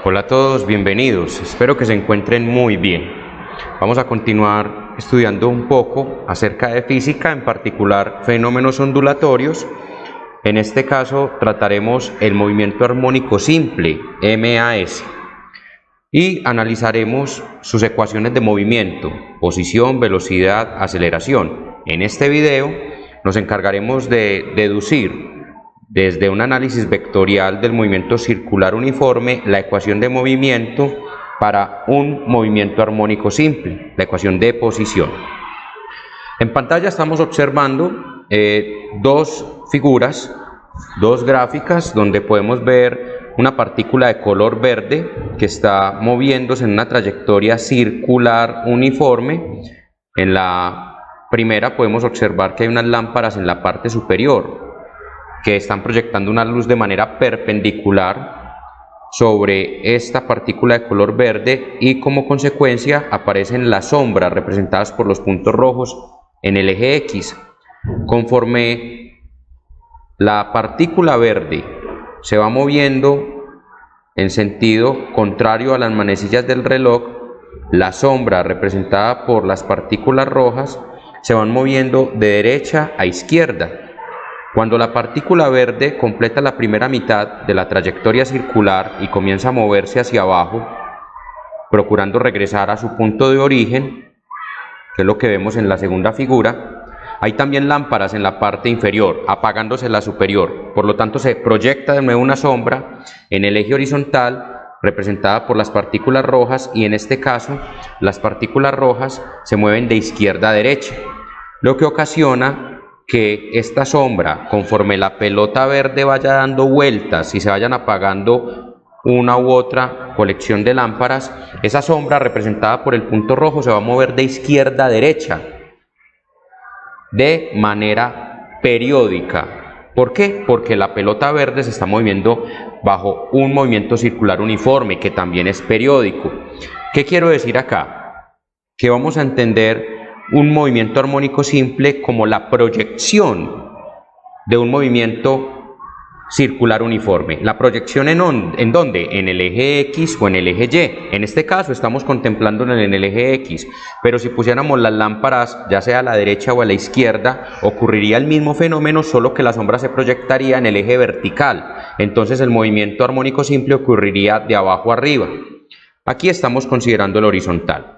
Hola a todos, bienvenidos. Espero que se encuentren muy bien. Vamos a continuar estudiando un poco acerca de física, en particular fenómenos ondulatorios. En este caso trataremos el movimiento armónico simple, MAS, y analizaremos sus ecuaciones de movimiento, posición, velocidad, aceleración. En este video nos encargaremos de deducir desde un análisis vectorial del movimiento circular uniforme la ecuación de movimiento para un movimiento armónico simple, la ecuación de posición. En pantalla estamos observando dos figuras, dos gráficas donde podemos ver una partícula de color verde que está moviéndose en una trayectoria circular uniforme. En la primera podemos observar que hay unas lámparas en la parte superior que están proyectando una luz de manera perpendicular sobre esta partícula de color verde y como consecuencia aparecen las sombras representadas por los puntos rojos en el eje X. Conforme la partícula verde se va moviendo en sentido contrario a las manecillas del reloj, la sombra representada por las partículas rojas se van moviendo de derecha a izquierda. Cuando la partícula verde completa la primera mitad de la trayectoria circular y comienza a moverse hacia abajo, procurando regresar a su punto de origen, que es lo que vemos en la segunda figura, hay también lámparas en la parte inferior, apagándose la superior. Por lo tanto, se proyecta de nuevo una sombra en el eje horizontal, representada por las partículas rojas, y en este caso, las partículas rojas se mueven de izquierda a derecha, lo que ocasiona que esta sombra, conforme la pelota verde vaya dando vueltas y se vayan apagando una u otra colección de lámparas, esa sombra representada por el punto rojo se va a mover de izquierda a derecha de manera periódica. ¿Por qué? Porque la pelota verde se está moviendo bajo un movimiento circular uniforme que también es periódico. ¿Qué quiero decir acá? Que vamos a entender un movimiento armónico simple como la proyección de un movimiento circular uniforme. ¿La proyección en dónde? En el eje X o en el eje Y. En este caso estamos contemplando en el eje X, pero si pusiéramos las lámparas ya sea a la derecha o a la izquierda, ocurriría el mismo fenómeno, solo que la sombra se proyectaría en el eje vertical. Entonces el movimiento armónico simple ocurriría de abajo a arriba. Aquí estamos considerando el horizontal.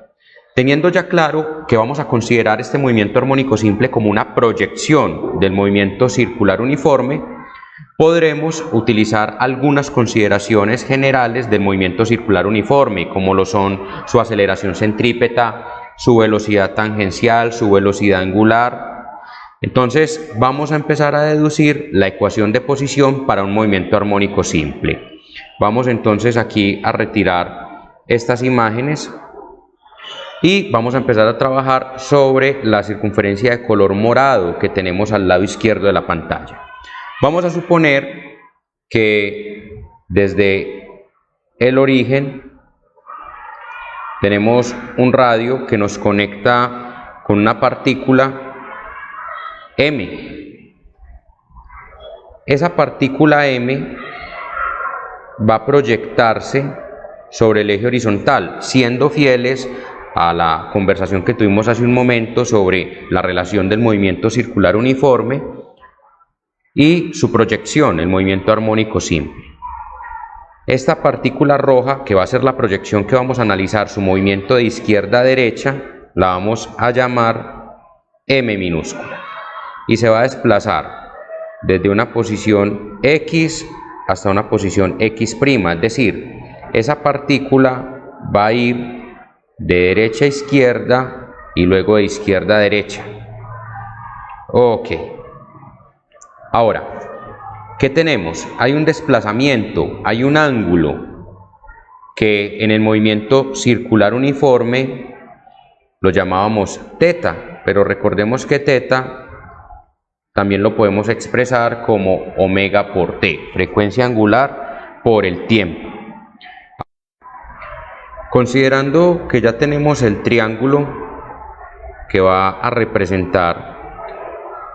Teniendo ya claro que vamos a considerar este movimiento armónico simple como una proyección del movimiento circular uniforme, podremos utilizar algunas consideraciones generales del movimiento circular uniforme, como lo son su aceleración centrípeta, su velocidad tangencial, su velocidad angular. Entonces vamos a empezar a deducir la ecuación de posición para un movimiento armónico simple. Vamos entonces aquí a retirar estas imágenes y vamos a empezar a trabajar sobre la circunferencia de color morado que tenemos al lado izquierdo de la pantalla. Vamos a suponer que desde el origen tenemos un radio que nos conecta con una partícula M. Esa partícula M va a proyectarse sobre el eje horizontal, siendo fieles a la conversación que tuvimos hace un momento sobre la relación del movimiento circular uniforme y su proyección, el movimiento armónico simple. Esta partícula roja, que va a ser la proyección que vamos a analizar, su movimiento de izquierda a derecha, la vamos a llamar M minúscula y se va a desplazar desde una posición X hasta una posición X', es decir, esa partícula va a ir de derecha a izquierda y luego de izquierda a derecha. Ok. Ahora, ¿qué tenemos? Hay un desplazamiento, hay un ángulo que en el movimiento circular uniforme lo llamábamos teta, pero recordemos que teta también lo podemos expresar como omega por t, frecuencia angular por el tiempo. Considerando que ya tenemos el triángulo que va a representar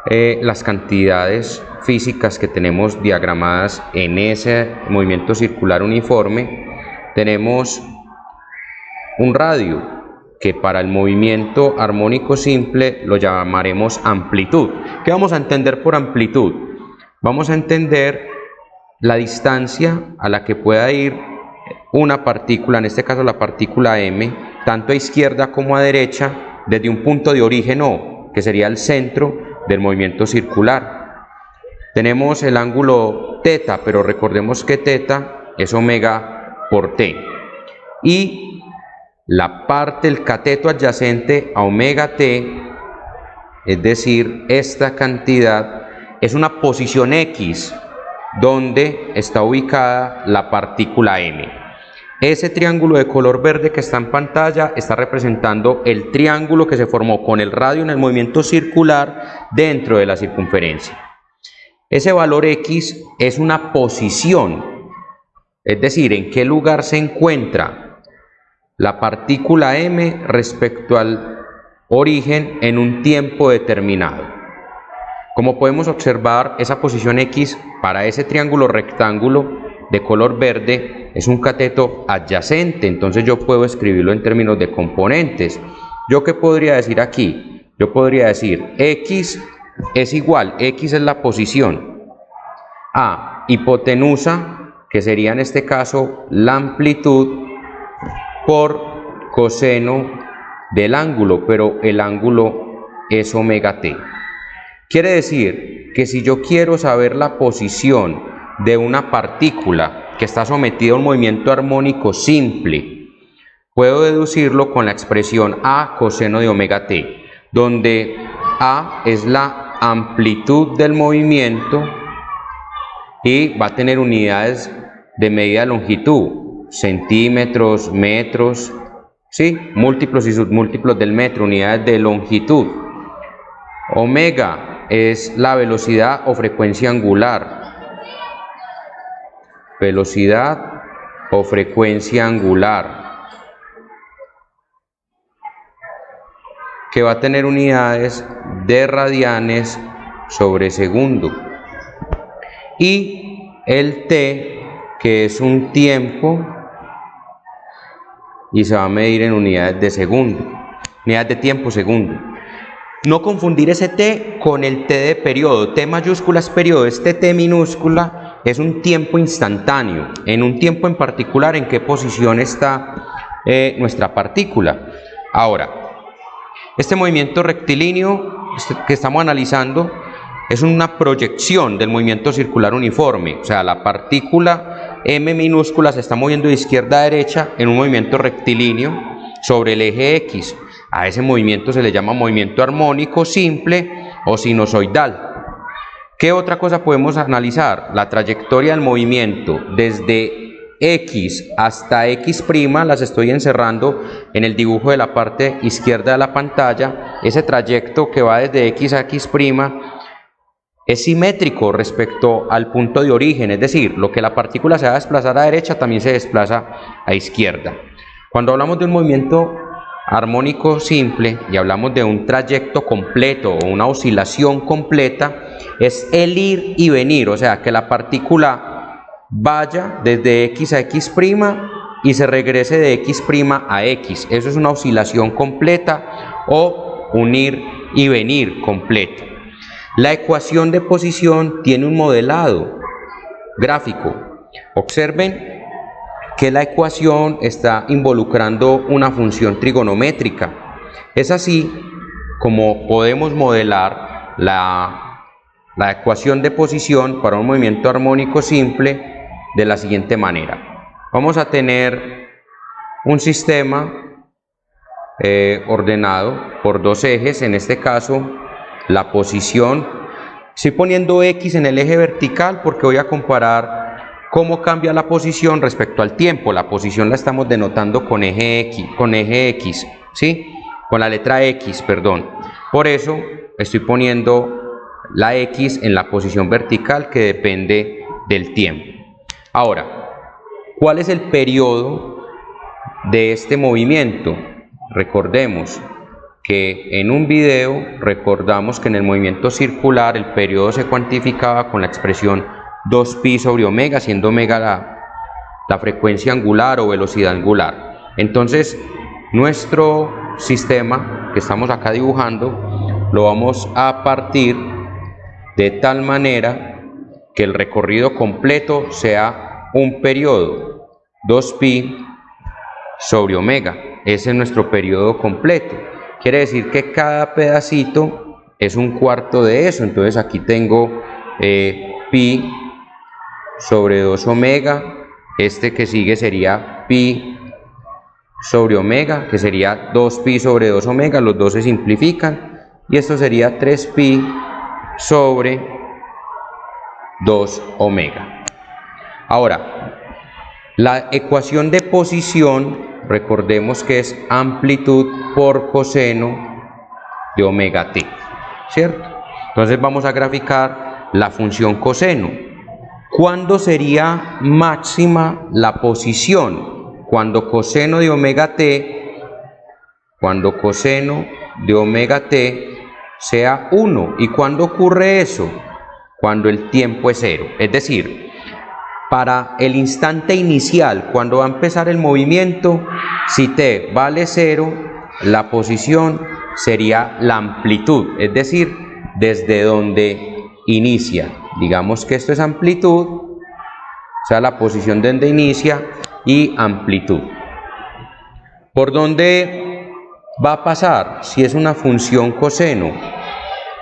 las cantidades físicas que tenemos diagramadas en ese movimiento circular uniforme, tenemos un radio, que para el movimiento armónico simple lo llamaremos amplitud. ¿Qué vamos a entender por amplitud? Vamos a entender la distancia a la que pueda ir una partícula, en este caso la partícula m, tanto a izquierda como a derecha, desde un punto de origen O, que sería el centro del movimiento circular. Tenemos el ángulo θ, pero recordemos que θ es omega por t. Y la parte, el cateto adyacente a omega t, es decir, esta cantidad, es una posición X, donde está ubicada la partícula m. Ese triángulo de color verde que está en pantalla está representando el triángulo que se formó con el radio en el movimiento circular dentro de la circunferencia. Ese valor X es una posición, es decir, en qué lugar se encuentra la partícula m respecto al origen en un tiempo determinado. Como podemos observar, esa posición X para ese triángulo rectángulo de color verde es un cateto adyacente, entonces yo puedo escribirlo en términos de componentes. ¿Yo qué podría decir aquí? Yo podría decir X es igual, X es la posición, a hipotenusa, que sería en este caso la amplitud, por coseno del ángulo, pero el ángulo es omega t. Quiere decir que si yo quiero saber la posición de una partícula que está sometida a un movimiento armónico simple, puedo deducirlo con la expresión A coseno de omega t, donde A es la amplitud del movimiento y va a tener unidades de medida de longitud, centímetros, metros, ¿sí? Múltiplos y submúltiplos del metro, unidades de longitud. Omega es la velocidad o frecuencia angular. Velocidad o frecuencia angular, que va a tener unidades de radianes sobre segundo. Y el t, que es un tiempo, y se va a medir en unidades de segundo, unidades de tiempo segundo. No confundir ese t con el t de periodo. T mayúscula es periodo, este t minúscula es un tiempo instantáneo, en un tiempo en particular en qué posición está nuestra partícula. Ahora, este movimiento rectilíneo que estamos analizando es una proyección del movimiento circular uniforme, o sea, la partícula m minúscula se está moviendo de izquierda a derecha en un movimiento rectilíneo sobre el eje X. A ese movimiento se le llama movimiento armónico simple o sinusoidal. ¿Qué otra cosa podemos analizar? La trayectoria del movimiento desde X hasta X', las estoy encerrando en el dibujo de la parte izquierda de la pantalla. Ese trayecto que va desde X a X' es simétrico respecto al punto de origen, es decir, lo que la partícula se va a desplazar a derecha también se desplaza a izquierda. Cuando hablamos de un movimiento armónico simple y hablamos de un trayecto completo o una oscilación completa, es el ir y venir, o sea, que la partícula vaya desde X a X' y se regrese de X' a X. Eso es una oscilación completa o un ir y venir completo. La ecuación de posición tiene un modelado gráfico. Observen que la ecuación está involucrando una función trigonométrica. Es así como podemos modelar la ecuación de posición para un movimiento armónico simple de la siguiente manera. Vamos a tener un sistema ordenado por dos ejes, en este caso la posición. Estoy poniendo X en el eje vertical porque voy a comparar cómo cambia la posición respecto al tiempo. La posición la estamos denotando con eje X, ¿sí? Con la letra X, perdón. Por eso estoy poniendo la X en la posición vertical que depende del tiempo. Ahora, ¿cuál es el periodo de este movimiento? Recordemos que en un video recordamos que en el movimiento circular el periodo se cuantificaba con la expresión 2pi sobre omega, siendo omega la frecuencia angular o velocidad angular. Entonces, nuestro sistema que estamos acá dibujando lo vamos a partir de tal manera que el recorrido completo sea un periodo, 2pi sobre omega. Ese es nuestro periodo completo. Quiere decir que cada pedacito es un cuarto de eso. Entonces aquí tengo pi sobre 2 omega. Este que sigue sería pi sobre omega, que sería 2pi sobre 2 omega. Los dos se simplifican. Y esto sería 3pi sobre 2 omega. Ahora, la ecuación de posición, recordemos que es amplitud por coseno de omega t, ¿cierto? Entonces vamos a graficar la función coseno. ¿Cuándo sería máxima la posición? Cuando coseno de omega t, sea 1. ¿Y cuándo ocurre eso? Cuando el tiempo es 0. Es decir, para el instante inicial, cuando va a empezar el movimiento, si t vale 0, la posición sería la amplitud, es decir, desde donde inicia. Digamos que esto es amplitud, o sea, la posición donde inicia, y amplitud. ¿Por dónde va a pasar? Si es una función coseno,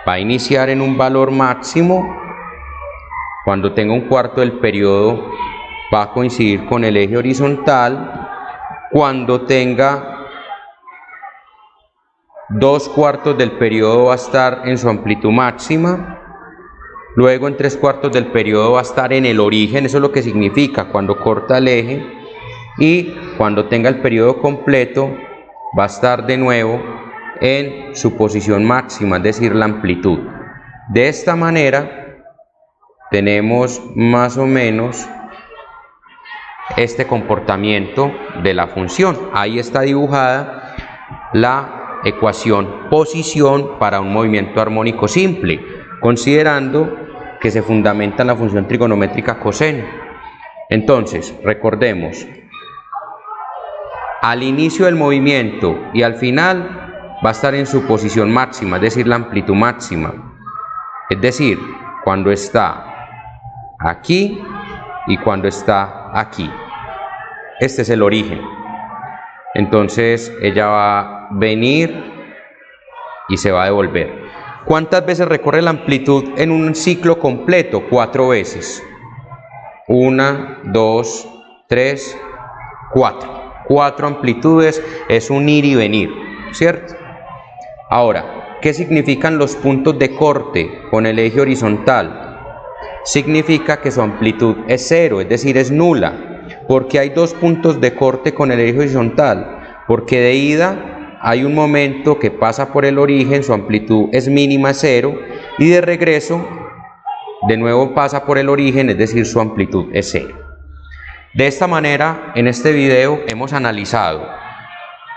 va a iniciar en un valor máximo. Cuando tenga un cuarto del periodo va a coincidir con el eje horizontal. Cuando tenga 2/4 del periodo va a estar en su amplitud máxima. Luego en 3/4 del periodo va a estar en el origen, eso es lo que significa cuando corta el eje. Y cuando tenga el periodo completo va a estar de nuevo en su posición máxima, es decir, la amplitud. De esta manera tenemos más o menos este comportamiento de la función. Ahí está dibujada la ecuación posición para un movimiento armónico simple, considerando que se fundamenta en la función trigonométrica coseno. Entonces, recordemos, al inicio del movimiento y al final va a estar en su posición máxima, es decir, la amplitud máxima. Es decir, cuando está aquí y cuando está aquí. Este es el origen. Entonces ella va a venir y se va a devolver. ¿Cuántas veces recorre la amplitud en un ciclo completo? 4 veces. 1, 2, 3, 4. 4 amplitudes, es un ir y venir, ¿cierto? Ahora, ¿qué significan los puntos de corte con el eje horizontal? Significa que su amplitud es 0, es decir, es nula. Porque hay 2 puntos de corte con el eje horizontal. Porque de ida hay un momento que pasa por el origen, su amplitud es mínima, 0, y de regreso de nuevo pasa por el origen, es decir, su amplitud es 0. De esta manera, en este video hemos analizado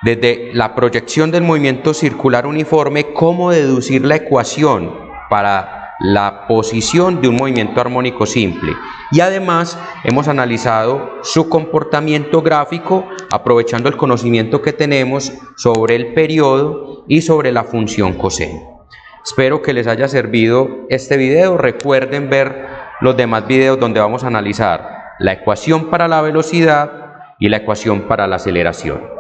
desde la proyección del movimiento circular uniforme cómo deducir la ecuación para la posición de un movimiento armónico simple, y además hemos analizado su comportamiento gráfico aprovechando el conocimiento que tenemos sobre el periodo y sobre la función coseno. Espero que les haya servido este video. Recuerden ver los demás videos donde vamos a analizar la ecuación para la velocidad y la ecuación para la aceleración.